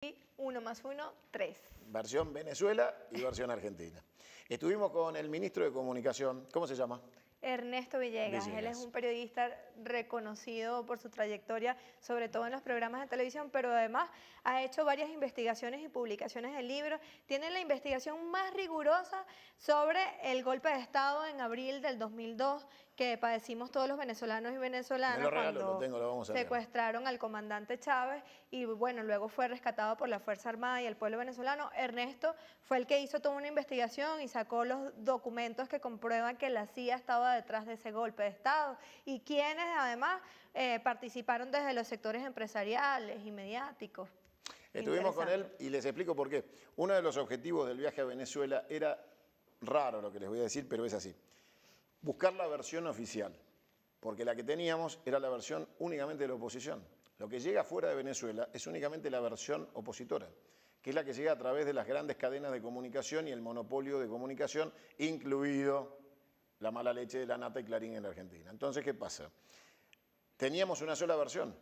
Y 1 más 1, 3. Versión Venezuela y versión Argentina. Estuvimos con el ministro de Comunicación, ¿cómo se llama? Ernesto Villegas. Él es un periodista reconocido por su trayectoria, sobre todo en los programas de televisión, pero además ha hecho varias investigaciones y publicaciones de libros. Tiene la investigación más rigurosa sobre el golpe de Estado en abril del 2002 que padecimos todos los venezolanos y venezolanas Me lo regalo, cuando lo tengo, lo vamos a leer. secuestraron al comandante Chávez y bueno, luego fue rescatado por la Fuerza Armada y el pueblo venezolano. Ernesto fue el que hizo toda una investigación y sacó los documentos que comprueban que la CIA estaba detrás de ese golpe de Estado y quienes además participaron desde los sectores empresariales y mediáticos. Estuvimos con él y les explico por qué. Uno de los objetivos del viaje a Venezuela era raro lo que les voy a decir, pero es así. Buscar la versión oficial, porque la que teníamos era la versión únicamente de la oposición. Lo que llega fuera de Venezuela es únicamente la versión opositora, que es la que llega a través de las grandes cadenas de comunicación y el monopolio de comunicación, incluido la mala leche de La Nata y Clarín en la Argentina. Entonces, ¿qué pasa? Teníamos una sola versión.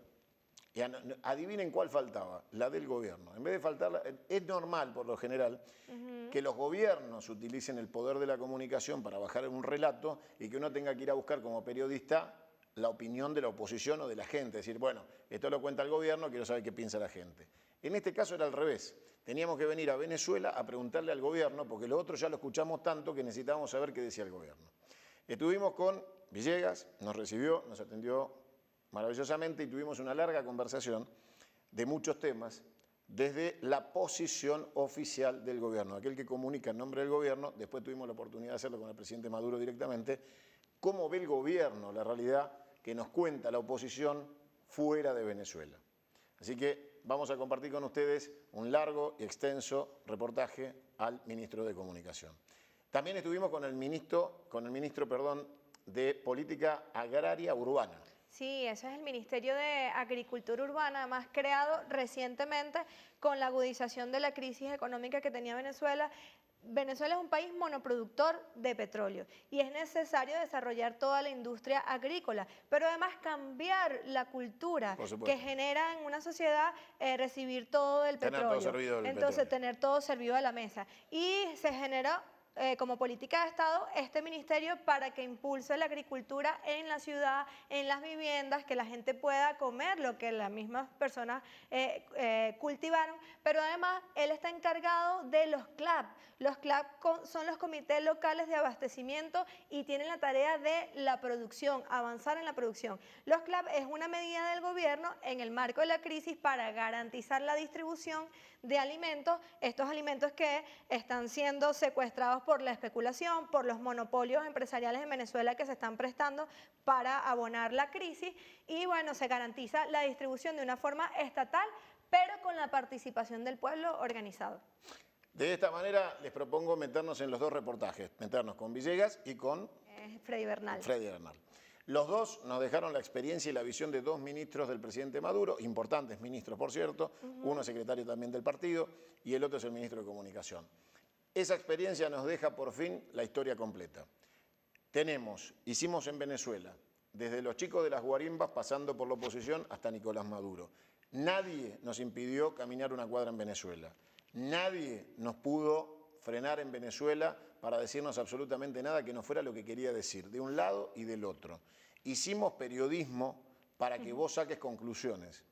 Y adivinen cuál faltaba, la del gobierno. En vez de faltar, es normal por lo general que los gobiernos utilicen el poder de la comunicación para bajar un relato y que uno tenga que ir a buscar como periodista la opinión de la oposición o de la gente. Es decir, bueno, esto lo cuenta el gobierno, quiero saber qué piensa la gente. En este caso era al revés. Teníamos que venir a Venezuela a preguntarle al gobierno, porque lo otro ya lo escuchamos tanto que necesitábamos saber qué decía el gobierno. Estuvimos con Villegas, nos recibió, nos atendió maravillosamente y tuvimos una larga conversación de muchos temas desde la posición oficial del gobierno, aquel que comunica en nombre del gobierno. Después tuvimos la oportunidad de hacerlo con el presidente Maduro directamente, cómo ve el gobierno la realidad que nos cuenta la oposición fuera de Venezuela. Así que vamos a compartir con ustedes un largo y extenso reportaje al ministro de Comunicación. También estuvimos con el ministro de Política Agraria Urbana. Sí, ese es el Ministerio de Agricultura Urbana, además creado recientemente con la agudización de la crisis económica que tenía Venezuela. Venezuela es un país monoproductor de petróleo y es necesario desarrollar toda la industria agrícola, pero además cambiar la cultura que genera en una sociedad recibir todo el petróleo. Entonces, tener todo servido a la mesa. Y se generó como política de Estado este ministerio para que impulse la agricultura en la ciudad, en las viviendas, que la gente pueda comer lo que las mismas personas cultivaron, pero además él está encargado de los CLAP. Los CLAP son los comités locales de abastecimiento y tienen la tarea de la producción, avanzar en la producción. Los CLAP es una medida del gobierno en el marco de la crisis para garantizar la distribución de alimentos, estos alimentos que están siendo secuestrados por la especulación, por los monopolios empresariales en Venezuela que se están prestando para abonar la crisis y bueno, se garantiza la distribución de una forma estatal, pero con la participación del pueblo organizado. De esta manera les propongo meternos en los dos reportajes, meternos con Villegas y con Freddy Bernal. Los dos nos dejaron la experiencia y la visión de dos ministros del presidente Maduro, importantes ministros por cierto, uno secretario también del partido y el otro es el ministro de Comunicación. Esa experiencia nos deja por fin la historia completa. Hicimos en Venezuela, desde los chicos de las guarimbas pasando por la oposición hasta Nicolás Maduro. Nadie nos impidió caminar una cuadra en Venezuela. Nadie nos pudo frenar en Venezuela para decirnos absolutamente nada que no fuera lo que quería decir, de un lado y del otro. Hicimos periodismo para que vos saques conclusiones.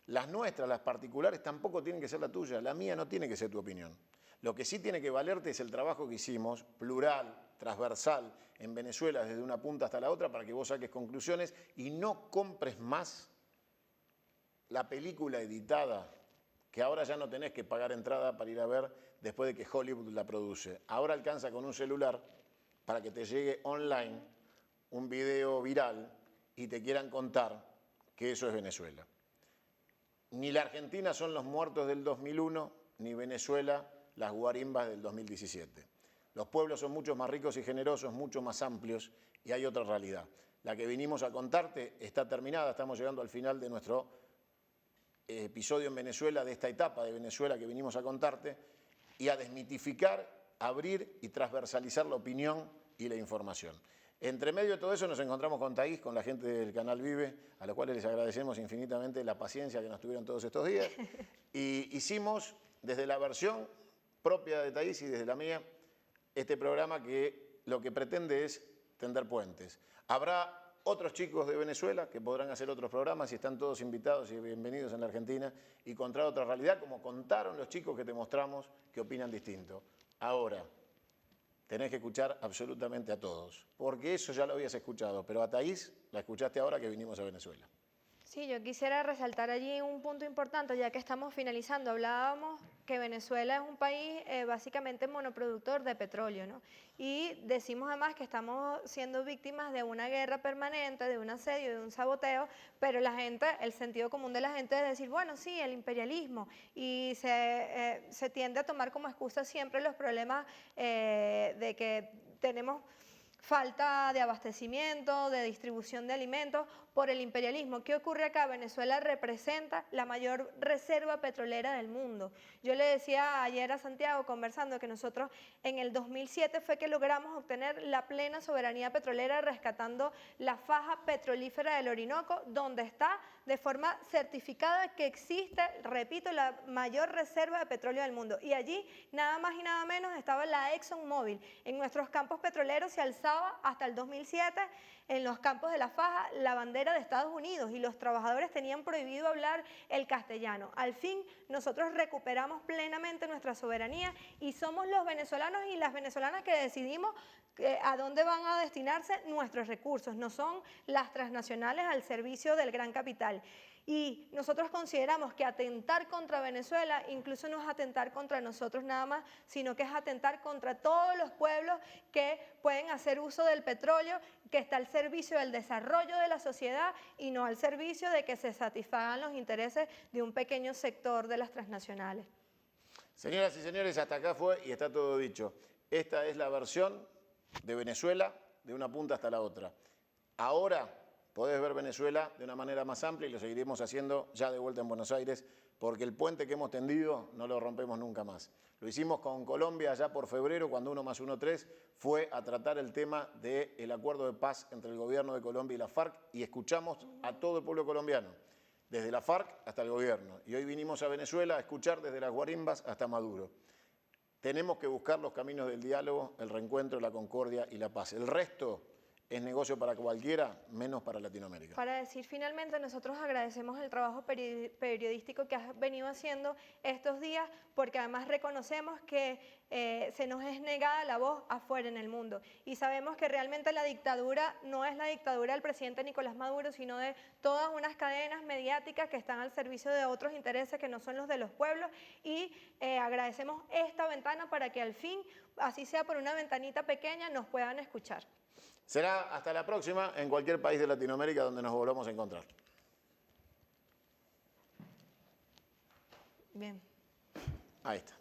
Las nuestras, las particulares, tampoco tienen que ser la tuya, la mía no tiene que ser tu opinión. Lo que sí tiene que valerte es el trabajo que hicimos, plural, transversal, en Venezuela desde una punta hasta la otra para que vos saques conclusiones y no compres más la película editada que ahora ya no tenés que pagar entrada para ir a ver después de que Hollywood la produce. Ahora alcanza con un celular para que te llegue online un video viral y te quieran contar que eso es Venezuela. Ni la Argentina son los muertos del 2001, ni Venezuela las guarimbas del 2017. Los pueblos son mucho más ricos y generosos, mucho más amplios y hay otra realidad. La que vinimos a contarte está terminada, estamos llegando al final de nuestro episodio en Venezuela, de esta etapa de Venezuela que vinimos a contarte y a desmitificar, abrir y transversalizar la opinión y la información. Entre medio de todo eso nos encontramos con Thaís, con la gente del canal Vive, a los cuales les agradecemos infinitamente la paciencia que nos tuvieron todos estos días. Y hicimos desde la versión propia de Thaís y desde la mía este programa que lo que pretende es tender puentes. Habrá otros chicos de Venezuela que podrán hacer otros programas y están todos invitados y bienvenidos en la Argentina y contar otra realidad, como contaron los chicos que te mostramos que opinan distinto. Ahora, tenés que escuchar absolutamente a todos, porque eso ya lo habías escuchado, pero a Thaís la escuchaste ahora que vinimos a Venezuela. Sí, yo quisiera resaltar allí un punto importante, ya que estamos finalizando. Hablábamos que Venezuela es un país básicamente monoproductor de petróleo, ¿no? Y decimos además que estamos siendo víctimas de una guerra permanente, de un asedio, de un saboteo, pero la gente, el sentido común de la gente es decir, bueno, sí, el imperialismo, y se tiende a tomar como excusa siempre los problemas de que tenemos falta de abastecimiento, de distribución de alimentos por el imperialismo. ¿Qué ocurre acá? Venezuela representa la mayor reserva petrolera del mundo. Yo le decía ayer a Santiago conversando que nosotros en el 2007 fue que logramos obtener la plena soberanía petrolera rescatando la faja petrolífera del Orinoco, donde está de forma certificada que existe, repito, la mayor reserva de petróleo del mundo. Y allí nada más y nada menos estaba la ExxonMobil. En nuestros campos petroleros se alzaba hasta el 2007 en los campos de la faja la bandera de Estados Unidos y los trabajadores tenían prohibido hablar el castellano. Al fin nosotros recuperamos plenamente nuestra soberanía y somos los venezolanos y las venezolanas que decidimos a dónde van a destinarse nuestros recursos, no son las transnacionales al servicio del gran capital. Y nosotros consideramos que atentar contra Venezuela incluso no es atentar contra nosotros nada más, sino que es atentar contra todos los pueblos que pueden hacer uso del petróleo, que está al servicio del desarrollo de la sociedad y no al servicio de que se satisfagan los intereses de un pequeño sector de las transnacionales. Señoras y señores, hasta acá fue y está todo dicho. Esta es la versión de Venezuela de una punta hasta la otra. Ahora podés ver Venezuela de una manera más amplia y lo seguiremos haciendo ya de vuelta en Buenos Aires, porque el puente que hemos tendido no lo rompemos nunca más. Lo hicimos con Colombia ya por febrero, cuando 1 + 1 = 3, fue a tratar el tema del acuerdo de paz entre el gobierno de Colombia y la FARC y escuchamos a todo el pueblo colombiano, desde la FARC hasta el gobierno. Y hoy vinimos a Venezuela a escuchar desde las guarimbas hasta Maduro. Tenemos que buscar los caminos del diálogo, el reencuentro, la concordia y la paz. El resto es negocio para cualquiera, menos para Latinoamérica. Para decir finalmente, nosotros agradecemos el trabajo periodístico que has venido haciendo estos días, porque además reconocemos que se nos es negada la voz afuera en el mundo. Y sabemos que realmente la dictadura no es la dictadura del presidente Nicolás Maduro, sino de todas unas cadenas mediáticas que están al servicio de otros intereses que no son los de los pueblos. Y agradecemos esta ventana para que al fin, así sea por una ventanita pequeña, nos puedan escuchar. Será hasta la próxima en cualquier país de Latinoamérica donde nos volvamos a encontrar. Bien. Ahí está.